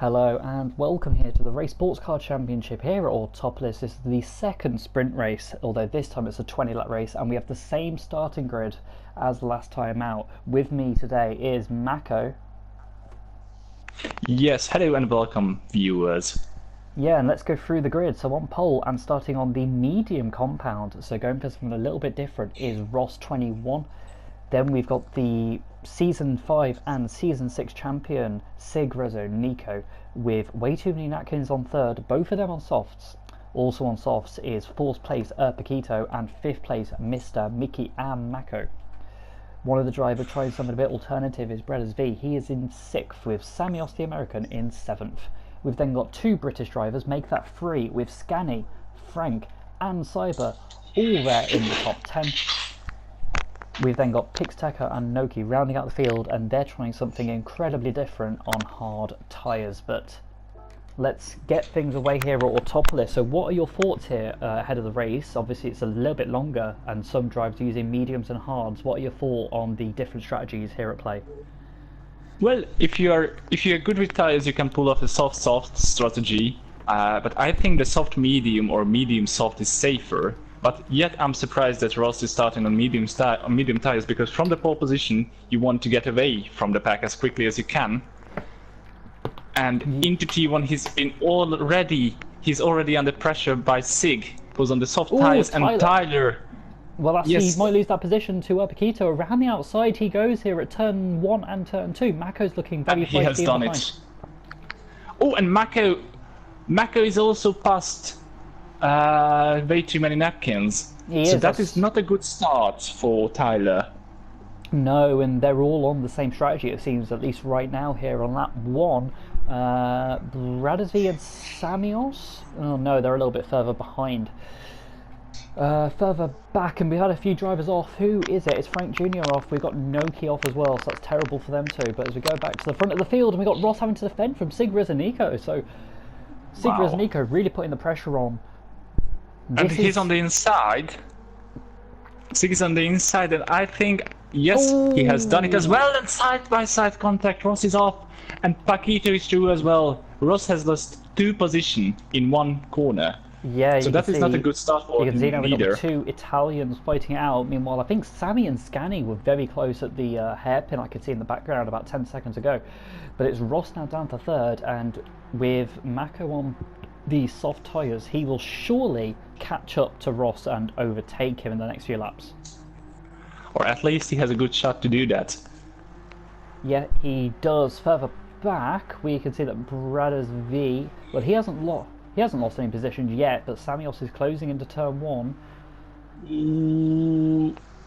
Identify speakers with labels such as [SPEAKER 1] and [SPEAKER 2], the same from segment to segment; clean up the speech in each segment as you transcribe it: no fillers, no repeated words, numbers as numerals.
[SPEAKER 1] Hello and welcome here to the Rei Sportscar Championship here at Autopolis. This is the second sprint race, although this time it's a 20-lap race, and we have the same starting grid as last time out. With me today is Macko.
[SPEAKER 2] Yes, hello and welcome, viewers.
[SPEAKER 1] Yeah, and let's go through the grid. So on pole and starting on the medium compound, so going for something a little bit different, is Ross 21. Then we've got the Season 5 and Season 6 champion, Nico, with way too many napkins on third, both of them on softs. Also on softs is 4th place Paquito and 5th place Mr. Mickey and Macko. One of the drivers trying something a bit alternative is Bradders V. He is in 6th with Samios the American in 7th. We've then got 2 British drivers, make that 3 with Scanny, Frank and Cyber all there in the top 10. We've then got Pixtecker and Noki rounding out the field, and they're trying something incredibly different on hard tyres. But let's get things away here at Autopolis. So what are your thoughts here ahead of the race? Obviously it's a little bit longer and some drivers are using mediums and hards. What are your thoughts on the different strategies here at play?
[SPEAKER 2] Well, if you're good with tires, you can pull off a soft strategy, but I think the soft medium or medium soft is safer. But yet I'm surprised that Ross is starting on medium tires, because from the pole position you want to get away from the pack as quickly as you can. And into T1 he's already under pressure by Sig, who's on the soft tires, and Tyler.
[SPEAKER 1] Well, he might lose that position to Paquito. Around the outside he goes here at turn 1 and turn 2. Macko's looking very feisty. He has done it.
[SPEAKER 2] Oh, and Macko is also past way too many napkins. So that is not a good start for Tyler.
[SPEAKER 1] No, and they're all on the same strategy, it seems, at least right now here on lap 1. Bradders V and Samios? Oh no, they're a little bit further behind. Further back, and we had a few drivers off. Who is it? It's Frank Jr. off. We've got Noki off as well, so that's terrible for them too. But as we go back to the front of the field, and we've got Ross having to defend from and Nico. So and Nico really putting the pressure on.
[SPEAKER 2] And he's on the inside. Sig is on the inside, and I think, yes, he has done it as well. And side-by-side contact, Ross is off, and Paquito is through as well. Ross has lost 2 positions in 1 corner.
[SPEAKER 1] Yeah,
[SPEAKER 2] so that is not a good start for him.
[SPEAKER 1] You can see now we've got
[SPEAKER 2] either.
[SPEAKER 1] 2 Italians fighting it out. Meanwhile, I think Sammy and Scanny were very close at the hairpin I could see in the background about 10 seconds ago. But it's Ross now down to 3rd, and with Macko on the soft tyres, he will surely catch up to Ross and overtake him in the next few laps.
[SPEAKER 2] Or at least he has a good shot to do that.
[SPEAKER 1] Yeah, he does. Further back, we can see that Bradders V, well, he hasn't lost any positions yet, but Samios is closing into turn 1.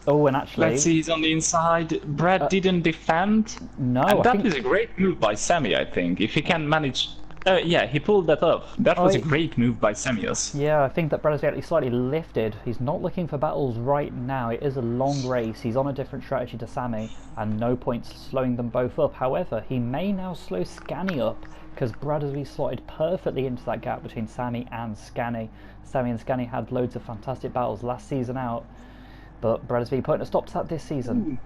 [SPEAKER 1] Oh, and actually,
[SPEAKER 2] let's see, he's on the inside. Brad didn't defend.
[SPEAKER 1] No,
[SPEAKER 2] and that is a great move by Sammy, I think. If he can manage. Yeah, he pulled that off. That was a great move by Samios.
[SPEAKER 1] Yeah, I think that Bradders actually slightly lifted. He's not looking for battles right now. It is a long race. He's on a different strategy to Sammy, and no points slowing them both up. However, he may now slow Scanny up, because Bradders V slotted perfectly into that gap between Sammy and Scanny. Sammy and Scanny had loads of fantastic battles last season out, but Bradders V putting a stop to that this season.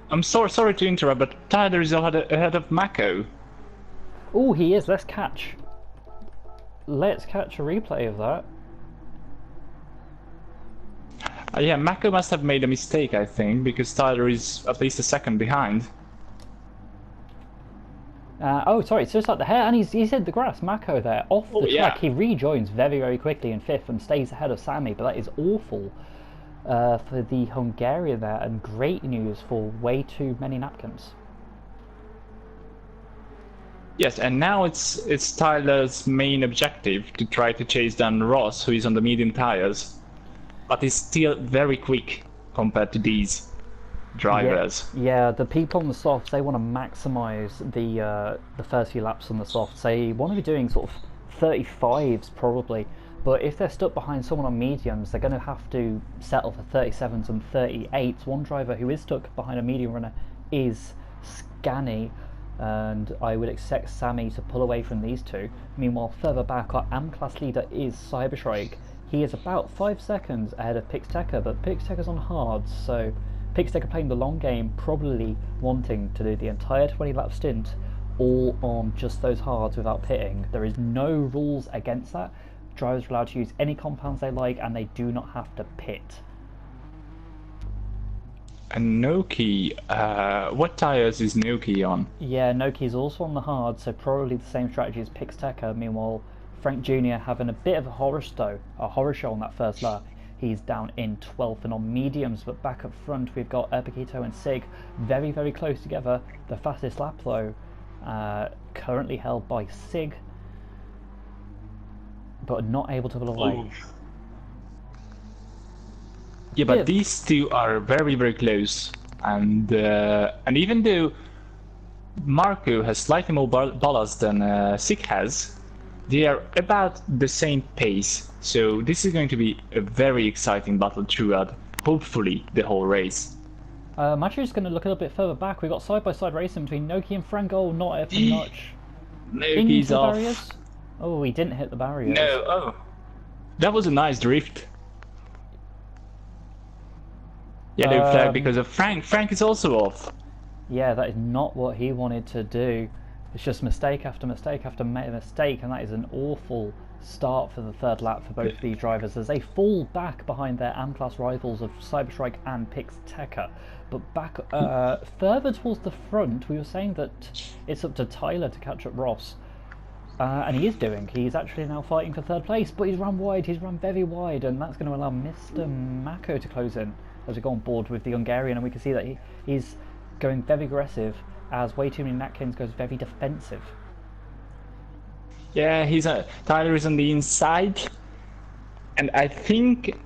[SPEAKER 2] I'm sorry to interrupt, but Tyler is ahead of Macko.
[SPEAKER 1] Oh, he is. Let's catch a replay of that.
[SPEAKER 2] Yeah, Macko must have made a mistake, I think, because Tyler is at least a second behind.
[SPEAKER 1] Oh, sorry, it's just like the hair, and he's hit the grass. Macko there, off the track. He rejoins very, very quickly in 5th and stays ahead of Sammy, but that is awful for the Hungarian there, and great news for way too many napkins.
[SPEAKER 2] Yes, and now it's Tyler's main objective to try to chase down Ross, who is on the medium tires. But he's still very quick compared to these drivers.
[SPEAKER 1] Yeah, the people on the softs, they want to maximise the first few laps on the softs. They want to be doing sort of 35s probably, but if they're stuck behind someone on mediums, they're going to have to settle for 37s and 38s. One driver who is stuck behind a medium runner is Scanny, and I would expect Sammy to pull away from these 2. Meanwhile, further back, our AM-class leader is Cyberstrike. He is about 5 seconds ahead of Pixtecker, but Pixtecker's on hards, so Pixtec are playing the long game, probably wanting to do the entire 20-lap stint all on just those hards without pitting. There is no rules against that. Drivers are allowed to use any compounds they like, and they do not have to pit.
[SPEAKER 2] And Noki, what tires is Noki on?
[SPEAKER 1] Yeah, Noki's also on the hard, so probably the same strategy as Pixtec. Meanwhile, Frank Jr. having a bit of a horror show on that first lap. He's down in 12th and on mediums, but back up front we've got Erpakito and Sig very, very close together. The fastest lap though, currently held by Sig, but not able to pull away.
[SPEAKER 2] Yeah, but these two are very, very close, and even though Macko has slightly more ballast than Sig has, they are about the same pace. So this is going to be a very exciting battle throughout, hopefully, the whole race.
[SPEAKER 1] Matthew's going to look a little bit further back. We've got side-by-side racing between Noki and Frank. Not up a notch.
[SPEAKER 2] Noki's off.
[SPEAKER 1] Barriers? Oh, he didn't hit the barriers.
[SPEAKER 2] No, oh. That was a nice drift. Yellow flag because of Frank. Frank is also off.
[SPEAKER 1] Yeah, that is not what he wanted to do. It's just mistake after mistake after mistake, and that is an awful start for the third lap for both of these drivers as they fall back behind their AM-class rivals of Cyberstrike and Pixtec. But back further towards the front, we were saying that it's up to Tyler to catch up Ross. And he is doing. He's actually now fighting for third place, but he's run wide. He's run very wide, and that's going to allow Mr. Macko to close in as we go on board with the Hungarian, and we can see that he's going very aggressive as way too many Natkins goes very defensive.
[SPEAKER 2] Yeah, Tyler is on the inside, and I think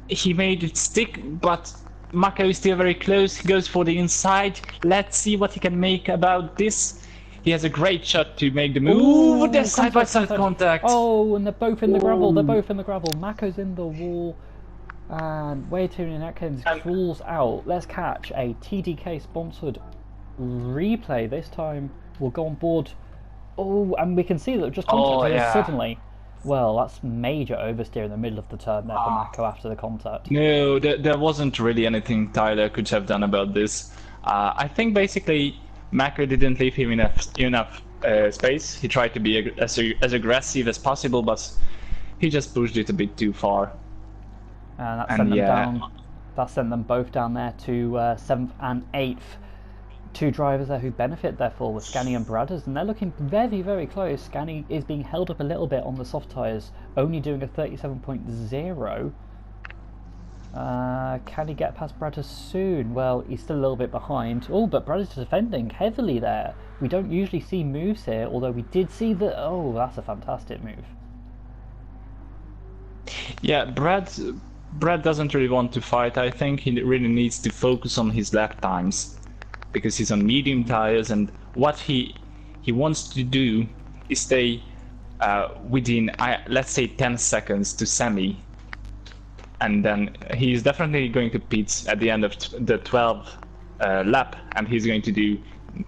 [SPEAKER 2] he made it stick, but Macko is still very close. He goes for the inside. Let's see what he can make about this. He has a great shot to make the move. Ooh, there's side-by-side contact.
[SPEAKER 1] Oh, and they're both in the gravel. They're both in the gravel. Macko's in the wall. And way too many Natkins crawls out. Let's catch a TDK sponsored replay. This time we'll go on board. Oh, and we can see that just contact suddenly. Well, that's major oversteer in the middle of the turn there for Macko after the contact.
[SPEAKER 2] No, there wasn't really anything Tyler could have done about this. I think basically Macko didn't leave him enough space. He tried to be as aggressive as possible, but he just pushed it a bit too far.
[SPEAKER 1] And that sent them down. That sent them both down there to 7th and 8th. Two drivers there who benefit therefore with Scani and Bradders, and they're looking very, very close. Scani is being held up a little bit on the soft tyres, only doing a 37.0. Can he get past Bradders soon? Well, he's still a little bit behind. Oh, but Bradders is defending heavily there. We don't usually see moves here, although we did see that. Oh, that's a fantastic move.
[SPEAKER 2] Yeah, Brad doesn't really want to fight. I think he really needs to focus on his lap times, because he's on medium tires, and what he wants to do is stay within, let's say, 10 seconds to semi, and then he's definitely going to pit at the end of the 12th lap, and he's going to do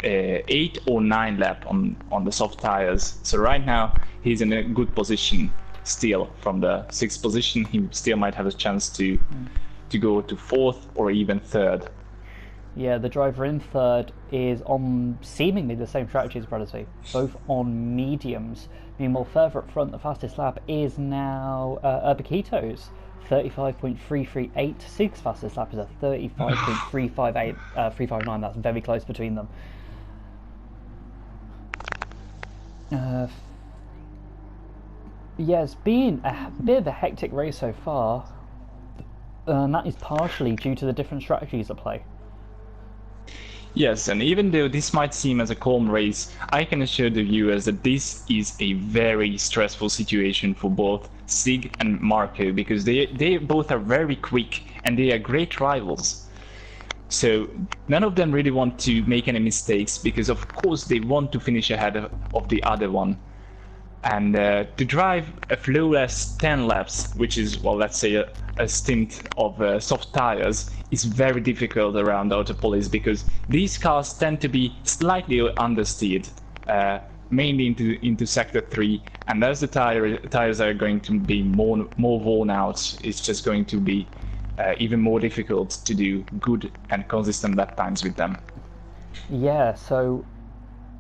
[SPEAKER 2] 8 or 9 lap on the soft tires. So right now he's in a good position still. From the 6th position he still might have a chance to go to 4th or even 3rd.
[SPEAKER 1] Yeah, the driver in 3rd is on seemingly the same strategy as Bradders, both on mediums. Meanwhile, further up front, the fastest lap is now Erpakito's 35.338. Sig's fastest lap is a 35.358, 359. That's very close between them. Yeah, it's been a bit of a hectic race so far, and that is partially due to the different strategies at play.
[SPEAKER 2] Yes, and even though this might seem as a calm race, I can assure the viewers that this is a very stressful situation for both Sig and Macko, because they both are very quick and they are great rivals. So none of them really want to make any mistakes, because of course they want to finish ahead of the other one. And to drive a flawless 10 laps, which is, well, let's say a stint of soft tires, is very difficult around Autopolis, because these cars tend to be slightly understeered, mainly into sector 3, and as the tires are going to be more worn out, it's just going to be even more difficult to do good and consistent lap times with them.
[SPEAKER 1] Yeah, so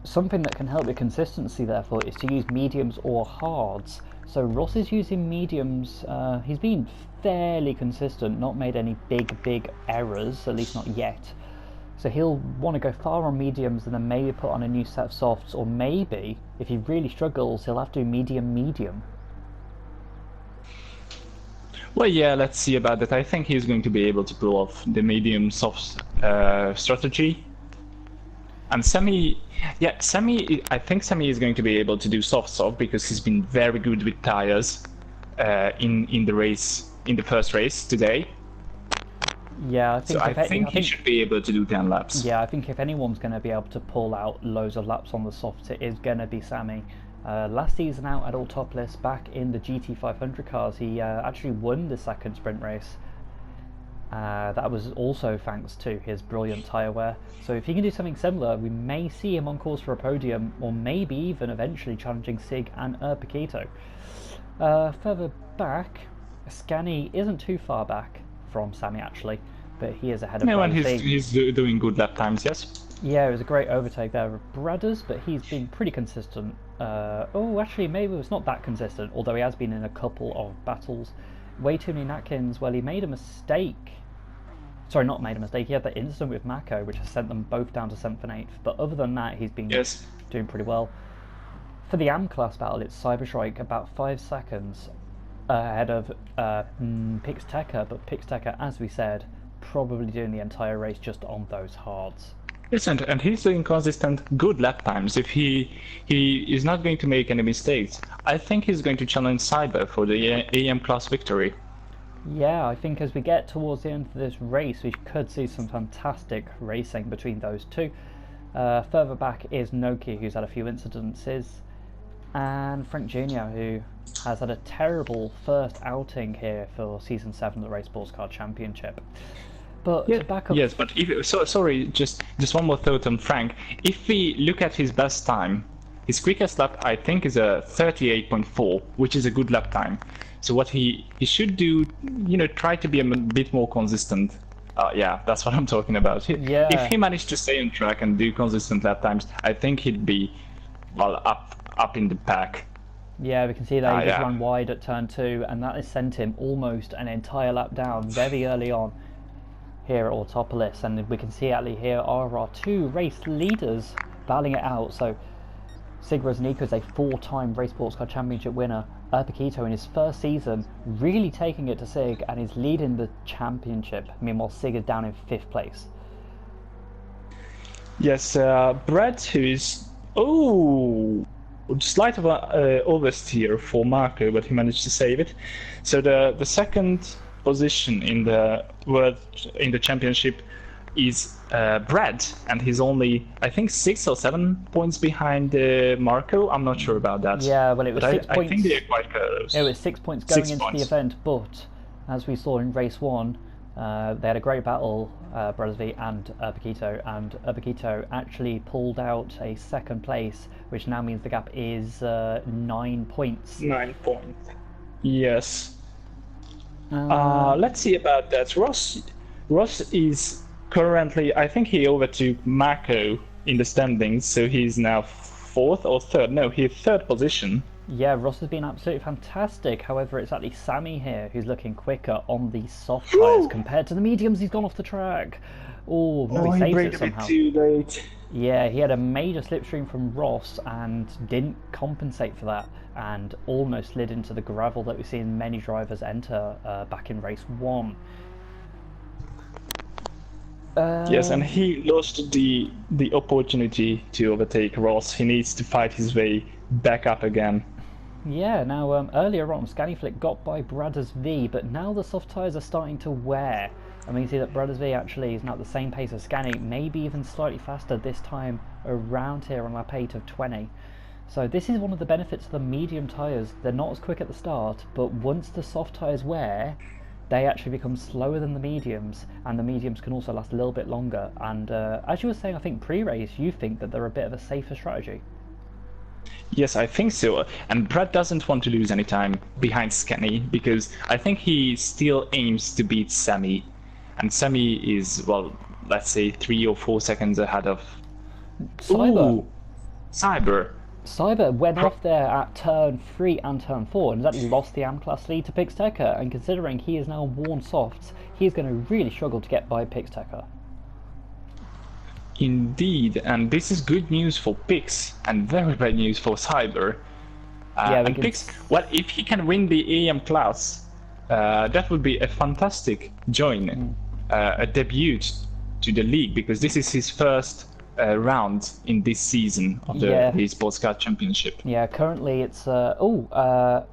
[SPEAKER 1] something that can help with consistency, therefore, is to use mediums or hards. So Ross is using mediums. He's been fairly consistent, not made any big errors, at least not yet. So he'll want to go far on mediums and then maybe put on a new set of softs, or maybe, if he really struggles, he'll have to do medium.
[SPEAKER 2] Well, yeah, let's see about that. I think he's going to be able to pull off the medium soft strategy. And Sammy, I think Sammy is going to be able to do soft because he's been very good with tires in the race, in the first race today.
[SPEAKER 1] Yeah, I think
[SPEAKER 2] he should be able to do 10 laps.
[SPEAKER 1] Yeah, I think if anyone's going to be able to pull out loads of laps on the softs, it is going to be Sammy. Last season out at Autopolis, back in the GT500 cars, he actually won the second sprint race. That was also thanks to his brilliant tyre wear. So if he can do something similar, we may see him on course for a podium, or maybe even eventually challenging Sig and Paquito. Further back, Scani isn't too far back from Sammy actually, but he is ahead of
[SPEAKER 2] and he's doing good lap times, yes.
[SPEAKER 1] Yeah, it was a great overtake there of Bradders, but he's been pretty consistent. Actually, maybe it's not that consistent, although he has been in a couple of battles. Way too many Natkins. Well, he made a mistake. Sorry, not made a mistake. He had that incident with Macko, which has sent them both down to 7th and 8th. But other than that, he's been doing pretty well. For the AM class battle, it's Cyberstrike about 5 seconds ahead of Pixteca, but Pixteca, as we said, probably doing the entire race just on those hards.
[SPEAKER 2] Yes, and he's doing consistent, good lap times. If he is not going to make any mistakes, I think he's going to challenge Cyber for the AM class victory.
[SPEAKER 1] Yeah, I think as we get towards the end of this race, we could see some fantastic racing between those two. Further back is Noki, who's had a few incidences, and Frank Jr., who has had a terrible first outing here for Season 7 of the Rei Sportscar Championship. But back up...
[SPEAKER 2] Yes, but sorry, just one more thought on Frank. If we look at his best time, his quickest lap I think is a 38.4, which is a good lap time. So what he should do, try to be a bit more consistent. Yeah, that's what I'm talking about. If he managed to stay on track and do consistent lap times, I think he'd be up in the pack.
[SPEAKER 1] Yeah, we can see that he just ran wide at turn 2, and that has sent him almost an entire lap down very early on here at Autopolis. And we can see actually here are our two race leaders battling it out. So Sig Rosnico is a 4-time Rei Sportscar Championship winner. Paquito in his first season really taking it to Sig and is leading the championship. Meanwhile, Sig is down in 5th place.
[SPEAKER 2] Yes, Brad, who is slight of oversteer for Macko, but he managed to save it. So the second position in the championship is Brad, and he's only I think 6 or 7 points behind Macko. I'm not sure about that.
[SPEAKER 1] Yeah, well, it was 6 points.
[SPEAKER 2] I think they're quite close.
[SPEAKER 1] It was 6 points going into the event, but as we saw in race 1, they had a great battle, Bradders V and Paquito, and Paquito actually pulled out a 2nd place, which now means the gap is 9 points.
[SPEAKER 2] 9 points. Yes. Let's see about that. Ross is currently, I think he overtook Macko in the standings, so he's now 4th or 3rd. No, he's 3rd position.
[SPEAKER 1] Yeah, Ross has been absolutely fantastic. However, it's actually Sammy here who's looking quicker on the soft tyres compared to the mediums. He's gone off the track. Oh, no, he saved it somehow.
[SPEAKER 2] Too late.
[SPEAKER 1] Yeah, he had a major slipstream from Ross and didn't compensate for that, and almost slid into the gravel that we've seen many drivers enter back in race 1.
[SPEAKER 2] Yes, and he lost the opportunity to overtake Ross. He needs to fight his way back up again.
[SPEAKER 1] Yeah, now earlier on, Scaniflick got by Bradders V, but now the soft tyres are starting to wear. And we can see that Bradders V actually is now at the same pace as Scani, maybe even slightly faster this time around here on lap 8 of 20. So this is one of the benefits of the medium tyres. They're not as quick at the start, but once the soft tyres wear, they actually become slower than the mediums, and the mediums can also last a little bit longer. And as you were saying, I think pre-race, you think that they're a bit of a safer strategy.
[SPEAKER 2] Yes, I think so. And Brad doesn't want to lose any time behind Scanny because I think he still aims to beat Sammy. And Sammy is, well, let's say 3 or 4 seconds ahead of...
[SPEAKER 1] Cyber.
[SPEAKER 2] Ooh, Cyber.
[SPEAKER 1] Cyber went off there at turn 3 and turn 4 and has actually lost the AM-Class lead to Pixtecker, and considering he is now worn softs, he's going to really struggle to get by Pixtecker.
[SPEAKER 2] Indeed, and this is good news for Pix and very bad news for Cyber. And Pix, well, if he can win the AM class, that would be a fantastic join, a debut to the league, because this is his first round in this season of the Rei Sportscar Championship.
[SPEAKER 1] Yeah, currently it's I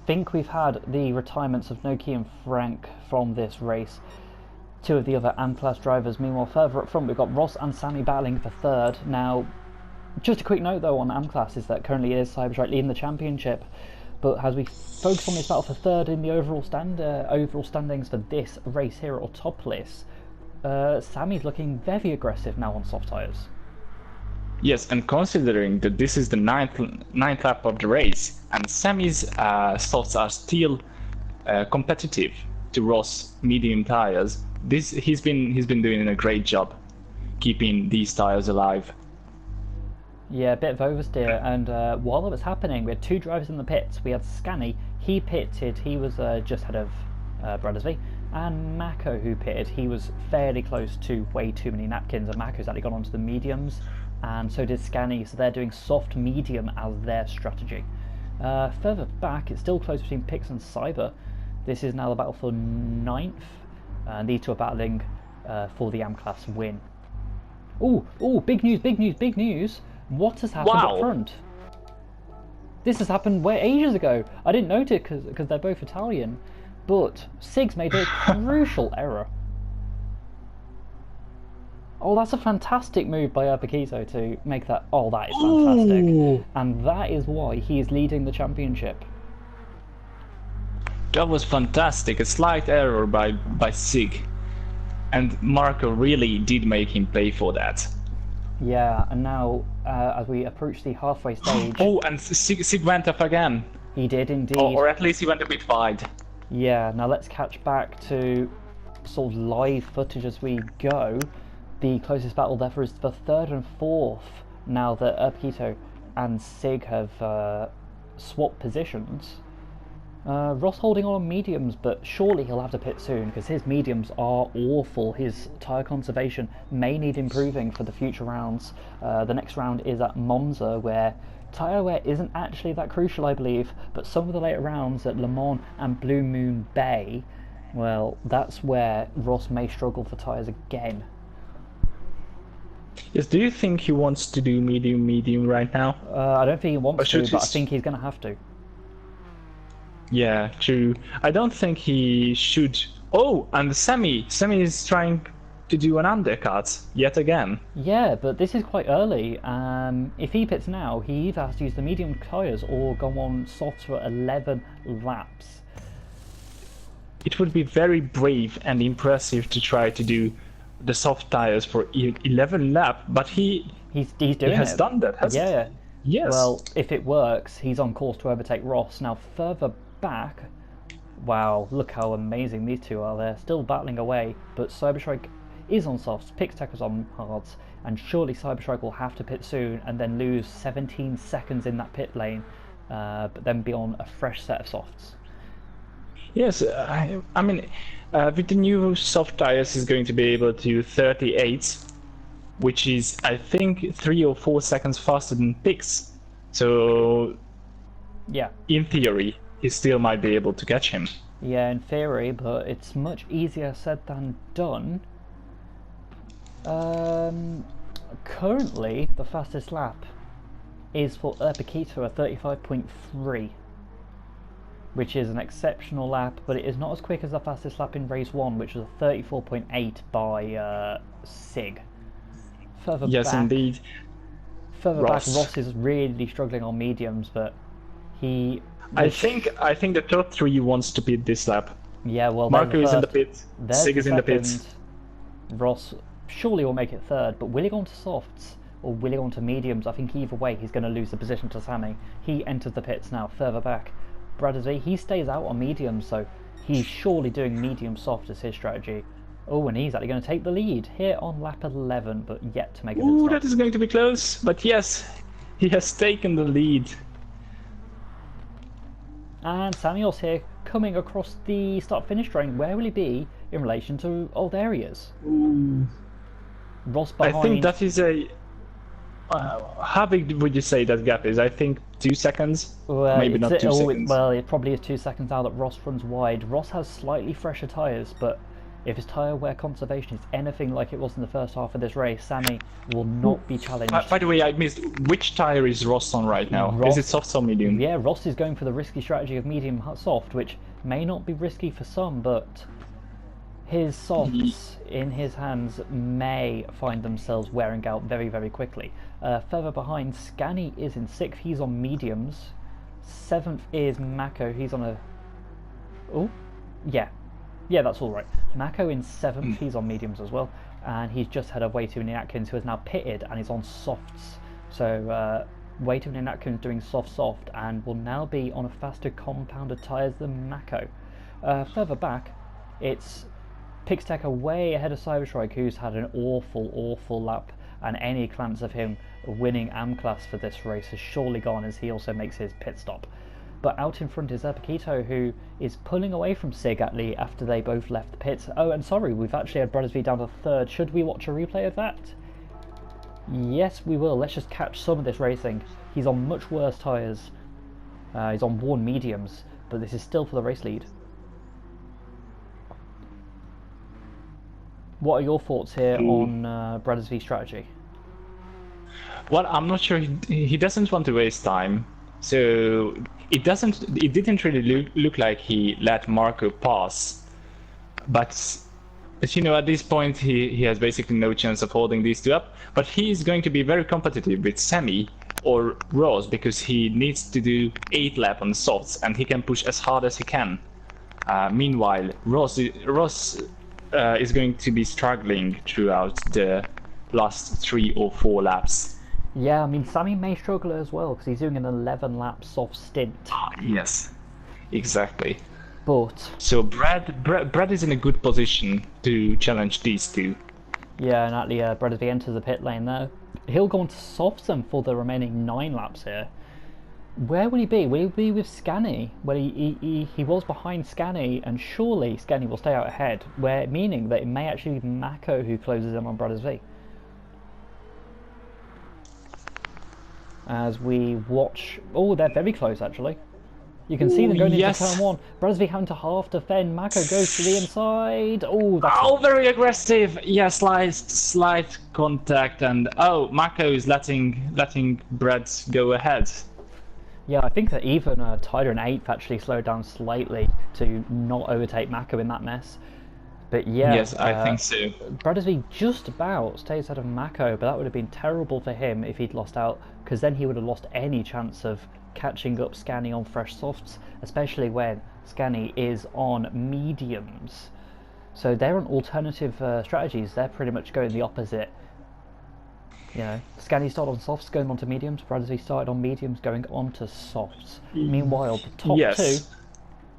[SPEAKER 1] think we've had the retirements of Noki and Frank from this race. Two of the other AM-Class drivers. Meanwhile, further up front, we've got Ross and Sammy battling for third. Now, just a quick note though on AM-Class is that currently it is Cyberstrike leading the championship, but as we focus on this battle for third in the overall standings for this race here at Autopolis, Sammy's looking very aggressive now on soft tyres.
[SPEAKER 2] Yes, and considering that this is the ninth lap of the race, and Sammy's softs are still competitive to Ross medium tyres, he's been doing a great job keeping these tyres alive.
[SPEAKER 1] Yeah, a bit of oversteer, and while that was happening, we had two drivers in the pits. We had Scanny, he pitted, he was just ahead of Bradders, and Macko, who pitted, he was fairly close to way too many napkins, and Macko's actually gone onto the mediums, and so did Scanny, so they're doing soft medium as their strategy. Further back, it's still close between Pix and Cyber. This is now the battle for 9th, and these two are battling for the AM-Class win. Ooh, big news, big news, big news! What has happened up front? This has happened ages ago. I didn't notice because they're both Italian, but Sig's made a crucial error. Oh, that's a fantastic move by Paquito to make that. Oh, that is fantastic. Ooh. And that is why he is leading the championship.
[SPEAKER 2] That was fantastic. A slight error by Sig. And Marco really did make him pay for that.
[SPEAKER 1] Yeah, and now as we approach the halfway stage...
[SPEAKER 2] Oh, and Sig went up again.
[SPEAKER 1] He did indeed.
[SPEAKER 2] Or at least he went a bit wide.
[SPEAKER 1] Yeah, now let's catch back to sort of live footage as we go. The closest battle therefore is for 3rd and 4th, now that Paquito and Sig have swapped positions. Ross holding on mediums, but surely he'll have to pit soon because his mediums are awful. His tyre conservation may need improving for the future rounds. The next round is at Monza, where tyre wear isn't actually that crucial, I believe, but some of the later rounds at Le Mans and Blue Moon Bay, well, that's where Ross may struggle for tyres again.
[SPEAKER 2] Yes, do you think he wants to do medium right now?
[SPEAKER 1] I don't think he wants to, but I think he's going to have to.
[SPEAKER 2] Yeah, true. I don't think he should. Oh, and Sammy is trying to do an undercut yet again.
[SPEAKER 1] Yeah, but this is quite early. If he pits now, he either has to use the medium tyres or go on softs for 11 laps.
[SPEAKER 2] It would be very brave and impressive to try to do the soft tyres for 11 laps, but he has done that, hasn't he?
[SPEAKER 1] Yeah.
[SPEAKER 2] Yes.
[SPEAKER 1] Well, if it works, he's on course to overtake Ross. Now, further back, wow, look how amazing these two are. They're still battling away, but Cyberstrike is on softs, Pixtecker's on hards, and surely Cyberstrike will have to pit soon and then lose 17 seconds in that pit lane, but then be on a fresh set of softs.
[SPEAKER 2] Yes, I mean, with the new soft tyres, he's going to be able to do 38, which is, I think, 3 or 4 seconds faster than Pix. So,
[SPEAKER 1] yeah,
[SPEAKER 2] in theory, he still might be able to catch him.
[SPEAKER 1] Yeah, in theory, but it's much easier said than done. Currently, the fastest lap is for Paquito at 35.3. Which is an exceptional lap, but it is not as quick as the fastest lap in race 1, which was a 34.8 by Sig. Further back,
[SPEAKER 2] indeed.
[SPEAKER 1] Further back, Ross is really struggling on mediums, but he...
[SPEAKER 2] I think the top 3 wants to pit this lap.
[SPEAKER 1] Yeah, well,
[SPEAKER 2] Marco is in the pit, Sig is in the pit.
[SPEAKER 1] Ross surely will make it third, but will he go on to softs or will he go on to mediums? I think either way he's going to lose the position to Sammy. He enters the pits now, further back. Bradders, he stays out on mediums, so he's surely doing medium soft as his strategy. Oh, and he's actually going to take the lead here on lap 11, but yet to make a pit stop.
[SPEAKER 2] That is going to be close, but yes, he has taken the lead.
[SPEAKER 1] And Samuel's here, coming across the start-finish train. Where will he be in relation to old areas?
[SPEAKER 2] Ooh.
[SPEAKER 1] Ross behind.
[SPEAKER 2] I think that is a... how big would you say that gap is? I think 2 seconds?
[SPEAKER 1] Well,
[SPEAKER 2] maybe not 2 seconds.
[SPEAKER 1] Well, it probably is 2 seconds now that Ross runs wide. Ross has slightly fresher tyres, but if his tyre wear conservation is anything like it was in the first half of this race, Sammy will not be challenged.
[SPEAKER 2] By the way, I missed, which tyre is Ross on right now? Is it soft or medium?
[SPEAKER 1] Yeah, Ross is going for the risky strategy of medium soft, which may not be risky for some, but his softs in his hands may find themselves wearing out very, very quickly. Further behind, Scanny is in 6th, he's on mediums. 7th is Macko, he's on a... Oh, yeah. Yeah, that's all right. Macko in 7th, he's on mediums as well. And he's just had a Waytoon Atkins who is now pitted and is on softs. So Waytoon Atkins doing soft and will now be on a faster compounded tyres than Macko. Further back, it's Pixtech way ahead of Cyberstrike, who's had an awful lap, and any chance of him winning AM-Class for this race has surely gone as he also makes his pit stop. But out in front is Paquito, who is pulling away from Sig Atlee after they both left the pits. Oh, and sorry, we've actually had Bradders V down to 3rd. Should we watch a replay of that? Yes, we will. Let's just catch some of this racing. He's on much worse tyres. He's on worn mediums, but this is still for the race lead. What are your thoughts here on Bradders V strategy?
[SPEAKER 2] Well, I'm not sure. He doesn't want to waste time, so it didn't really look like he let Macko pass. But you know, at this point he has basically no chance of holding these two up. But he is going to be very competitive with Sammy or Ross because he needs to do 8 laps on softs and he can push as hard as he can. Meanwhile, Ross is going to be struggling throughout the last 3 or 4 laps.
[SPEAKER 1] Yeah, I mean, Sammy may struggle as well because he's doing an 11-lap soft stint.
[SPEAKER 2] Yes, exactly.
[SPEAKER 1] But
[SPEAKER 2] so Brad is in a good position to challenge these two.
[SPEAKER 1] Yeah, and actually, Bradders V enters the pit lane there. He'll go on to softs them for the remaining 9 laps here. Where will he be? Will he be with Scanny? Well, he was behind Scanny, and surely Scanny will stay out ahead, meaning that it may actually be Macko who closes in on Bradders V. As we watch... Oh, they're very close, actually. You can see them going into turn 1. Bradders V having to half defend. Macko goes to the inside. Oh, that's
[SPEAKER 2] very aggressive. Yeah, slight contact, and Macko is letting Brad go ahead.
[SPEAKER 1] Yeah, I think that even Tyler in 8th actually slowed down slightly to not overtake Macko in that mess. But yeah,
[SPEAKER 2] yes, I think so.
[SPEAKER 1] Bradders V just about stays ahead of Macko, but that would have been terrible for him if he'd lost out, because then he would have lost any chance of catching up Scanny on fresh softs, especially when Scanny is on mediums. So they're on alternative strategies. They're pretty much going the opposite. You know, Scanny started on softs, going on to mediums. Bradders V started on mediums, going on to softs. Meanwhile,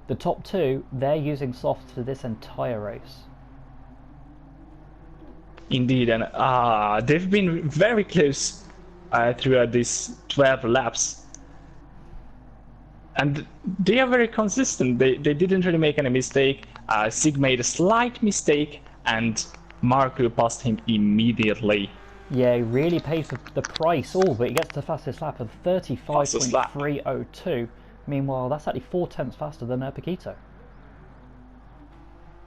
[SPEAKER 1] the top two, they're using softs for this entire race.
[SPEAKER 2] Indeed, and they've been very close throughout these 12 laps. And they are very consistent. They didn't really make any mistake. Sig made a slight mistake, and Macko passed him immediately.
[SPEAKER 1] Yeah, he really pays the price. Oh, but he gets the fastest lap of 35.302. Meanwhile, that's actually 4/10 faster than Paquito.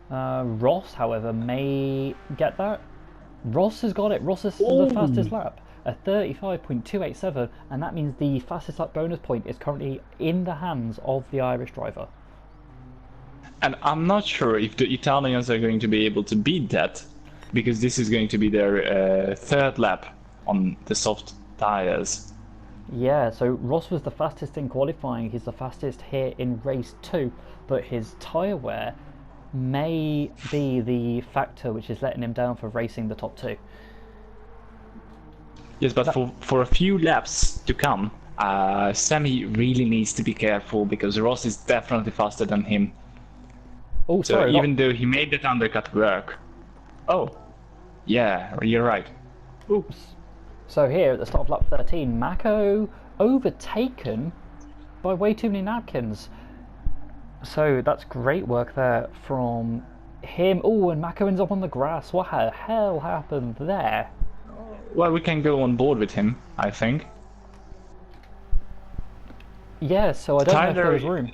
[SPEAKER 1] Ross, however, may get that. Ross has got it. Ross is the fastest lap at 35.287, and that means the fastest lap bonus point is currently in the hands of the Irish driver.
[SPEAKER 2] And I'm not sure if the Italians are going to be able to beat that, because this is going to be their 3rd lap on the soft tyres.
[SPEAKER 1] Yeah, so Ross was the fastest in qualifying. He's the fastest here in race 2, but his tyre wear may be the factor which is letting him down for racing the top two.
[SPEAKER 2] Yes, but for a few laps to come, Sammy really needs to be careful because Ross is definitely faster than him.
[SPEAKER 1] Oh,
[SPEAKER 2] So
[SPEAKER 1] sorry.
[SPEAKER 2] even though he made that undercut work. Oh, yeah, you're right. Oops.
[SPEAKER 1] So here at the start of lap 13, Macko overtaken by way too many napkins. So that's great work there from him. Oh, and Macko ends up on the grass. What the hell happened there?
[SPEAKER 2] Well, we can go on board with him, I think.
[SPEAKER 1] Yeah, so I don't know if there was room.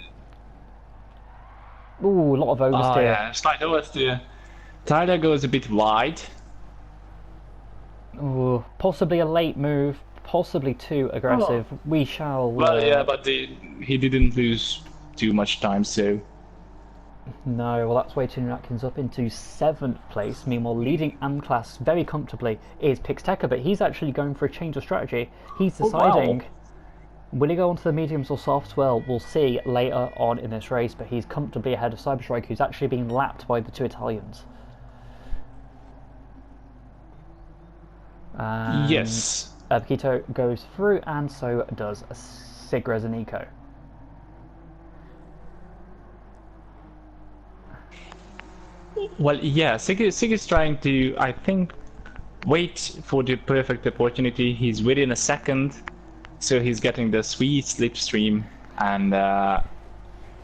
[SPEAKER 1] Ooh, a lot of oversteer.
[SPEAKER 2] Oh yeah, slight oversteer. Tyler goes a bit wide.
[SPEAKER 1] Ooh, possibly a late move, possibly too aggressive.
[SPEAKER 2] Oh.
[SPEAKER 1] We shall...
[SPEAKER 2] Well, yeah, but he didn't lose too much time, so...
[SPEAKER 1] No, well that's way too Atkins up into 7th place. Meanwhile, leading AM class very comfortably is Pixteca, but he's actually going for a change of strategy. He's deciding, will he go onto the mediums or softs? Well, we'll see later on in this race, but he's comfortably ahead of Cyberstrike, who's actually being lapped by the 2 Italians.
[SPEAKER 2] Yes.
[SPEAKER 1] Paquito goes through, and so does Sigrez and Eco.
[SPEAKER 2] Well, yeah, Sig is trying to, I think, wait for the perfect opportunity. He's within a second, so he's getting the sweet slipstream, and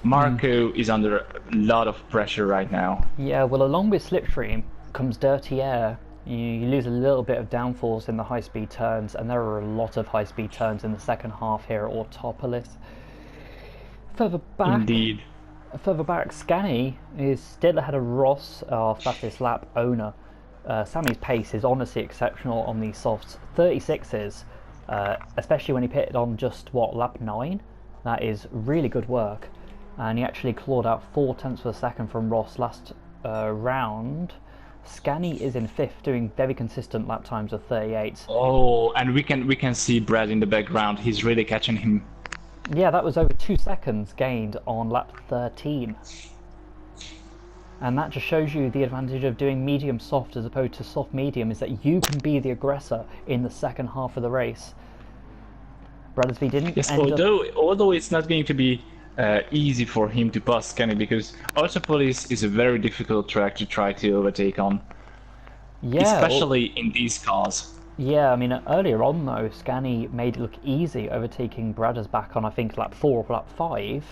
[SPEAKER 2] Macko is under a lot of pressure right now.
[SPEAKER 1] Yeah, well, along with slipstream comes dirty air. You lose a little bit of downforce in the high-speed turns, and there are a lot of high-speed turns in the second half here at Autopolis. Further back,
[SPEAKER 2] Indeed.
[SPEAKER 1] Further back, Scanny is still ahead of Ross, our fastest lap owner. Sammy's pace is honestly exceptional on these softs. 36s, especially when he pitted on just, what, lap 9? That is really good work. And he actually clawed out 4/10 of a second from Ross last round. Scanny is in 5th, doing very consistent lap times of 38.
[SPEAKER 2] Oh, and we can see Brad in the background. He's really catching him.
[SPEAKER 1] Yeah, that was over 2 seconds gained on lap 13. And that just shows you the advantage of doing medium soft as opposed to soft medium, is that you can be the aggressor in the second half of the race. Bradders didn't
[SPEAKER 2] Yes,
[SPEAKER 1] end
[SPEAKER 2] although it's not going to be easy for him to pass Scanny, because Autopolis is a very difficult track to try to overtake on.
[SPEAKER 1] Yeah,
[SPEAKER 2] especially in these cars.
[SPEAKER 1] Yeah, I mean, earlier on though, Scanny made it look easy, overtaking Bradders back on, I think, lap 4 or lap 5.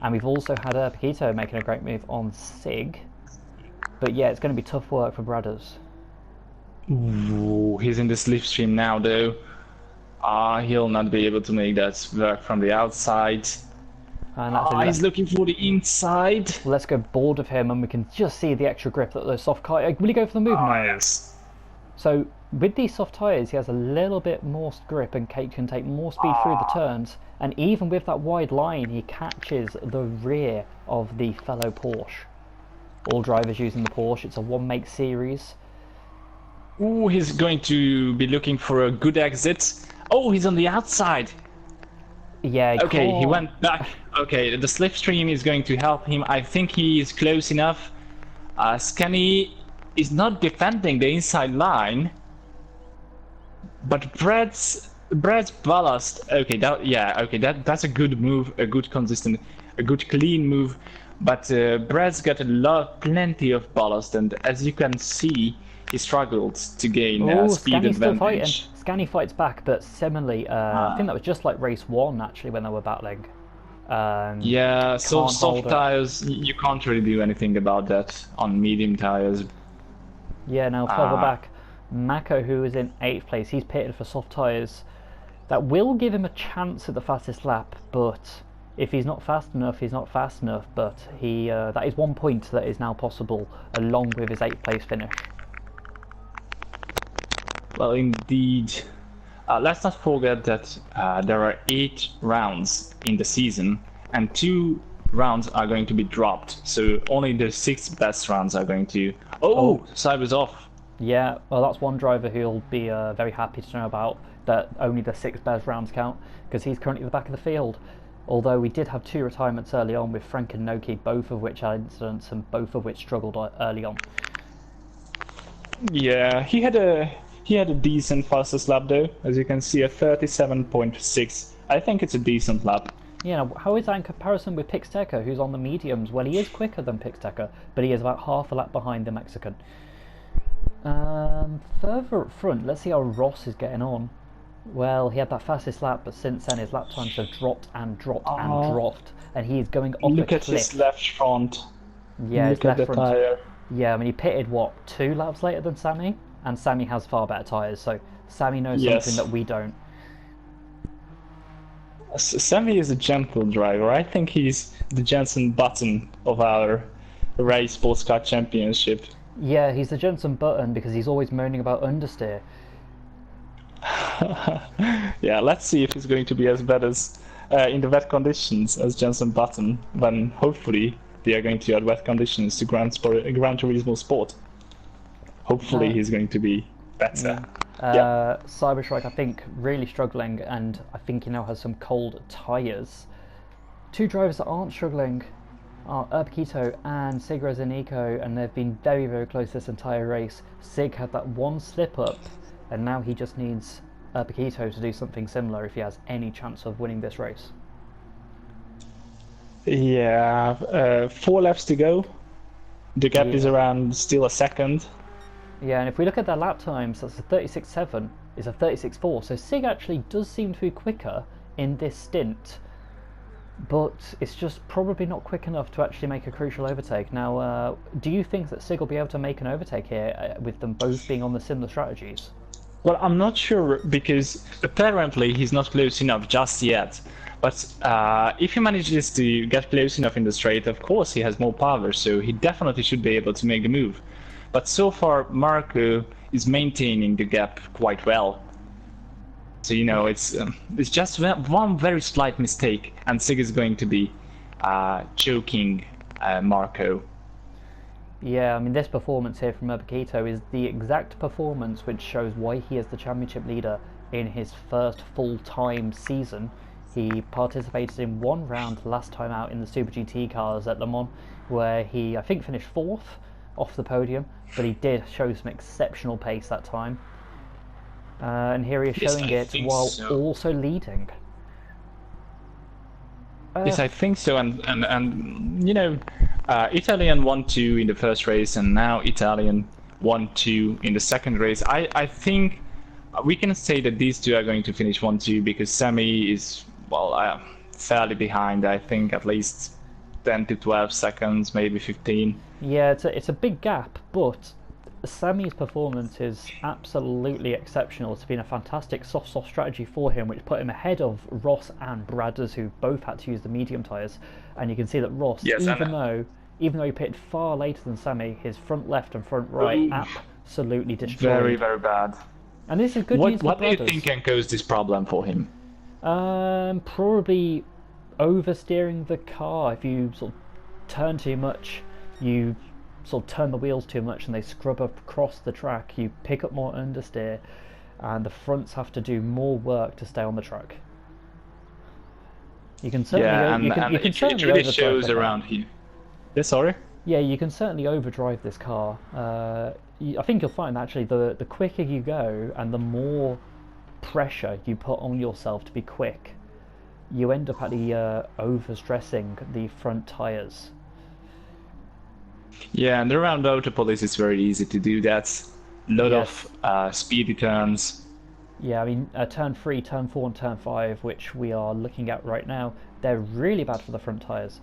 [SPEAKER 1] And we've also had Paquito making a great move on Sig. But yeah, it's going to be tough work for Bradders.
[SPEAKER 2] Ooh, he's in the slipstream now though. He'll not be able to make that work from the outside.
[SPEAKER 1] And that's
[SPEAKER 2] he's looking for the inside.
[SPEAKER 1] Let's go board of him, and we can just see the extra grip that those soft tyres... Will he go for the move? No.
[SPEAKER 2] Yes.
[SPEAKER 1] So with these soft tyres, he has a little bit more grip and can take more speed through the turns. And even with that wide line, he catches the rear of the fellow Porsche. All drivers using the Porsche. It's a one-make series.
[SPEAKER 2] Ooh, he's going to be looking for a good exit. Oh, he's on the outside.
[SPEAKER 1] Yeah.
[SPEAKER 2] Okay, he went back. Okay, the slipstream is going to help him. I think he is close enough. Scanny is not defending the inside line, but Brad's ballast. Okay, that's a good move, a good consistent, a good clean move. But Brad's got plenty of ballast, and as you can see, he struggled to gain speed
[SPEAKER 1] Scanny's still
[SPEAKER 2] advantage.
[SPEAKER 1] fighting. Scanny fights back, but similarly, I think that was just like race 1 actually when they were battling.
[SPEAKER 2] Yeah, so soft
[SPEAKER 1] hold
[SPEAKER 2] tires, you can't really do anything about that on medium tires.
[SPEAKER 1] Yeah, now further back, Macko, who is in 8th place, he's pitted for soft tyres. That will give him a chance at the fastest lap, but if he's not fast enough, he's not fast enough. But that is 1 point that is now possible, along with his 8th place finish.
[SPEAKER 2] Well, indeed. Let's not forget that there are 8 rounds in the season, and 2 rounds are going to be dropped. So only the 6 best rounds are going to... Oh, Cyber's off.
[SPEAKER 1] Yeah, well, that's one driver who'll be very happy to know about, that only the 6 best rounds count, because he's currently at the back of the field. Although we did have 2 retirements early on with Frank and Noki, both of which had incidents and both of which struggled early on.
[SPEAKER 2] Yeah, he had a decent fastest lap though, as you can see, a 37.6. I think it's a decent lap.
[SPEAKER 1] Yeah, how is that in comparison with Pixteca, who's on the mediums? Well, he is quicker than Pixteca, but he is about half a lap behind the Mexican. Further up front, let's see how Ross is getting on. Well, he had that fastest lap, but since then his lap times have dropped and dropped and dropped, and he is going off a cliff.
[SPEAKER 2] Look at his left front.
[SPEAKER 1] Yeah,
[SPEAKER 2] Look
[SPEAKER 1] his left
[SPEAKER 2] at the
[SPEAKER 1] front.
[SPEAKER 2] tire.
[SPEAKER 1] Yeah, I mean, he pitted, what, 2 laps later than Sammy? And Sammy has far better tyres, so Sammy knows something that we don't.
[SPEAKER 2] Sammy is a gentle driver. I think he's the Jensen Button of our Rei Sportscar Championship.
[SPEAKER 1] Yeah, he's the Jensen Button because he's always moaning about understeer.
[SPEAKER 2] Yeah, let's see if he's going to be as bad as in the wet conditions as Jensen Button, when hopefully they are going to add wet conditions to Gran Turismo Sport. Hopefully he's going to be better.
[SPEAKER 1] Yeah. Cyberstrike, I think, really struggling, and I think he now has some cold tyres. 2 drivers that aren't struggling are Urbiquito and Sig Rezanico, and they've been very, very close this entire race. Sig had that 1 slip up, and now he just needs Urbiquito to do something similar if he has any chance of winning this race.
[SPEAKER 2] Yeah, 4 laps to go. The gap is around still a second.
[SPEAKER 1] Yeah, and if we look at their lap times, that's a 36.7, is a 36.4, so Sig actually does seem to be quicker in this stint, but it's just probably not quick enough to actually make a crucial overtake. Now, do you think that Sig will be able to make an overtake here with them both being on the similar strategies?
[SPEAKER 2] Well, I'm not sure, because apparently he's not close enough just yet. But if he manages to get close enough in the straight, of course he has more power, so he definitely should be able to make the move. But so far, Macko is maintaining the gap quite well. So, you know, it's just one very slight mistake, and Sig is going to be choking Macko.
[SPEAKER 1] Yeah, I mean, this performance here from Urbiquito is the exact performance which shows why he is the championship leader in his first full-time season. He participated in 1 round last time out in the Super GT cars at Le Mans, where he, I think, finished 4th off the podium, but he did show some exceptional pace that time. And here he is showing it while also leading.
[SPEAKER 2] Yes, I think so, and you know, Italian 1-2 in the first race, and now Italian 1-2 in the second race. I think we can say that these 2 are going to finish 1-2 because Sammy is, well, fairly behind. I think at least 10 to 12 seconds, maybe 15.
[SPEAKER 1] Yeah, it's a big gap, but Sammy's performance is absolutely exceptional. It's been a fantastic soft strategy for him, which put him ahead of Ross and Bradders, who both had to use the medium tyres. And you can see that Ross, even though he pitted far later than Sammy, his front left and front right absolutely destroyed.
[SPEAKER 2] Very, very bad.
[SPEAKER 1] And this is good news for
[SPEAKER 2] What do
[SPEAKER 1] Bradders.
[SPEAKER 2] you think can cause this problem for him?
[SPEAKER 1] Probably oversteering the car. If you sort of turn too much, you sort of turn the wheels too much and they scrub across the track, you pick up more understeer, and the fronts have to do more work to stay on the track. You can certainly,
[SPEAKER 2] it really shows around here. Yeah, sorry?
[SPEAKER 1] Yeah, you can certainly overdrive this car. I think you'll find actually the quicker you go and the more pressure you put on yourself to be quick, you end up actually overstressing the front tyres.
[SPEAKER 2] Yeah, and around Autopolis it's very easy to do that. A lot of speedy turns.
[SPEAKER 1] Yeah, I mean, turn 3, turn 4 and turn 5, which we are looking at right now, they're really bad for the front tyres.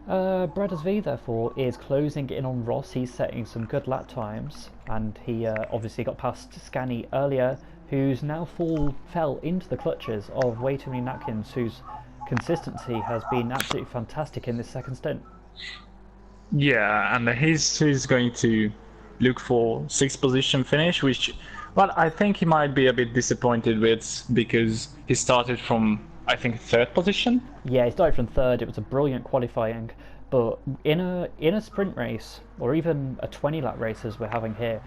[SPEAKER 1] Bradders V, therefore, is closing in on Ross. He's setting some good lap times, and he obviously got past Scani earlier, who's now fell into the clutches of way too many napkins, whose consistency has been absolutely fantastic in this second stint.
[SPEAKER 2] Yeah, and he's going to look for 6th position finish, which, well, I think he might be a bit disappointed with, because he started from, I think, 3rd position. Yeah,
[SPEAKER 1] he started from 3rd. It was a brilliant qualifying, but in a sprint race, or even a 20-lap race as we're having here,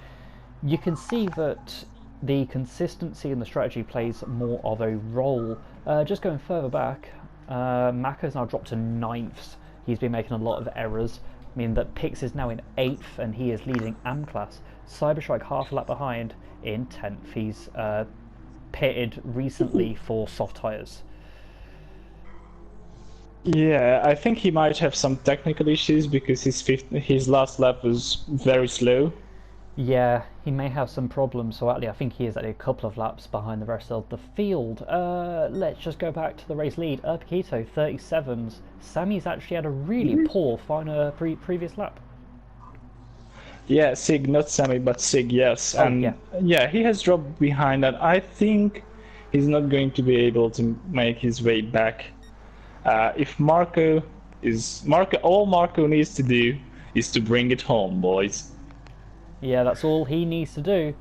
[SPEAKER 1] you can see that the consistency and the strategy plays more of a role. Just going further back, Macko's now dropped to 9th. He's been making a lot of errors. I mean that Pix is now in 8th and he is leading M-Class. Cyberstrike half a lap behind in 10th. He's pitted recently for soft tyres.
[SPEAKER 2] Yeah, I think he might have some technical issues because his last lap was very slow.
[SPEAKER 1] Yeah, he may have some problems, so actually I think he is at a couple of laps behind the rest of the field. Let's just go back to the race lead. Urpiquito, 37s. Sammy's actually had a really poor final previous lap.
[SPEAKER 2] Yeah, Sig, not Sammy, but Sig, yes.
[SPEAKER 1] Oh,
[SPEAKER 2] and yeah, he has dropped behind, and I think he's not going to be able to make his way back. If all Marco needs to do is to bring it home, boys.
[SPEAKER 1] Yeah, that's all he needs to do.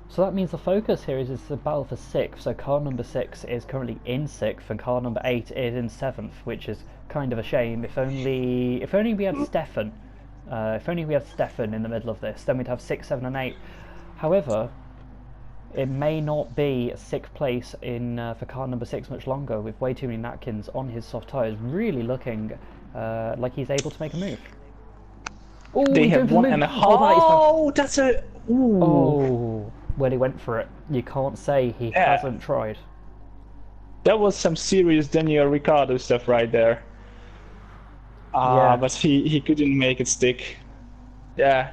[SPEAKER 1] So that means the focus here is the battle for 6th. So car number 6 is currently in 6th, and car number 8 is in 7th, which is kind of a shame. If only we had Stefan. If only we had Stefan in the middle of this, then we'd have 6, 7, and 8. However, it may not be 6th place in for car number 6 much longer, with way too many napkins on his soft tyres, really looking like he's able to make a move. Ooh,
[SPEAKER 2] they have 1.5. Oh, that's a... Ooh.
[SPEAKER 1] Oh, well, he went for it. You can't say he hasn't tried.
[SPEAKER 2] That was some serious Daniel Ricciardo stuff right there.
[SPEAKER 1] Yeah.
[SPEAKER 2] But he couldn't make it stick. Yeah.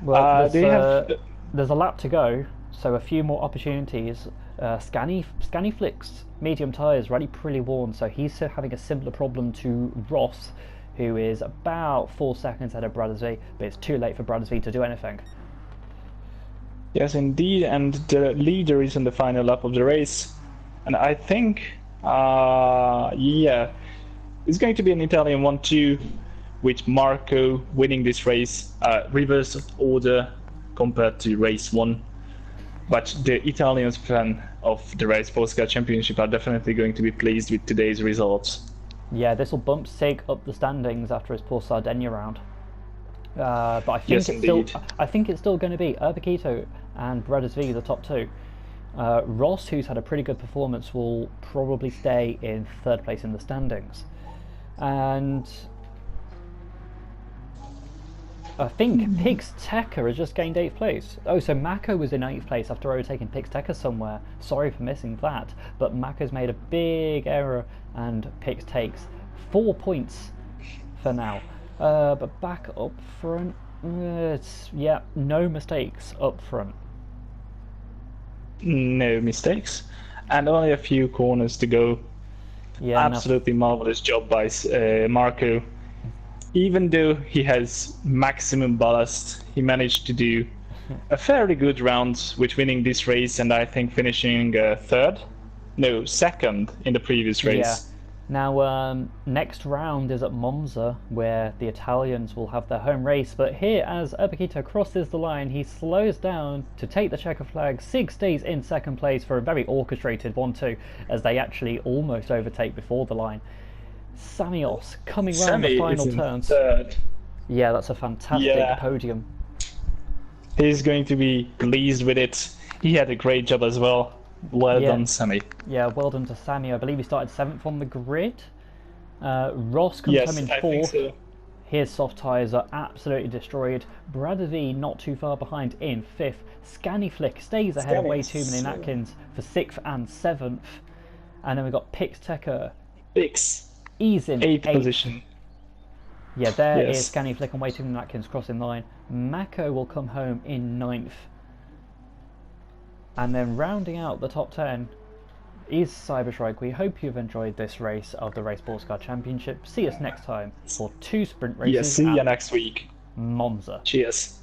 [SPEAKER 1] Well, there's a lap to go, so a few more opportunities. Scaniflick's medium tyres already pretty worn, so he's having a similar problem to Ross, who is about 4 seconds ahead of Bradders V, but it's too late for Bradders V to do anything.
[SPEAKER 2] Yes, indeed, and the leader is in the final lap of the race. And I think, yeah, it's going to be an Italian 1-2, with Marco winning this race, reverse order compared to race 1. But the Italians fan of the Rei Sportscar Championship are definitely going to be pleased with today's results.
[SPEAKER 1] Yeah, this will bump Sig up the standings after his poor Sardinia round. But I think it's still going to be Urpiquito and Bradders V, the top 2. Ross, who's had a pretty good performance, will probably stay in 3rd place in the standings. And I think Pix Tecker has just gained 8th place. Oh, so Macko was in 8th place after overtaking Pix Tecker somewhere. Sorry for missing that. But Macko's made a big error, and Pix takes 4 points for now. But back up front, no mistakes up front.
[SPEAKER 2] No mistakes, and only a few corners to go. Yeah, absolutely marvelous job by Marco. Even though he has maximum ballast, he managed to do a fairly good round with winning this race, and I think finishing second in the previous race.
[SPEAKER 1] Yeah. Now, next round is at Monza, where the Italians will have their home race. But here, as Urpiquito crosses the line, he slows down to take the checker flag. Sig stays in 2nd place for a very orchestrated 1-2, as they actually almost overtake before the line. Samios coming round the final turns.
[SPEAKER 2] 3rd.
[SPEAKER 1] Yeah, that's a fantastic podium.
[SPEAKER 2] He's going to be pleased with it. He had a great job as well. Well done, Sammy.
[SPEAKER 1] Yeah, well done to Sammy. I believe he started 7th on the grid. Ross comes home in 4th.
[SPEAKER 2] Think so.
[SPEAKER 1] His soft tyres are absolutely destroyed. Bradders V not too far behind in 5th. Scaniflick stays ahead of way too many Atkins for 6th and 7th. And then we've got Pix Tecker. He's in
[SPEAKER 2] 8th position.
[SPEAKER 1] Yeah, there is Scaniflick and way too many Atkins crossing the line. Macko will come home in 9th. And then rounding out the top 10 is Cyberstrike. We hope you've enjoyed this race of the Rei Sportscar Championship. See us next time for 2 sprint races.
[SPEAKER 2] Yeah, see you next week.
[SPEAKER 1] Monza.
[SPEAKER 2] Cheers.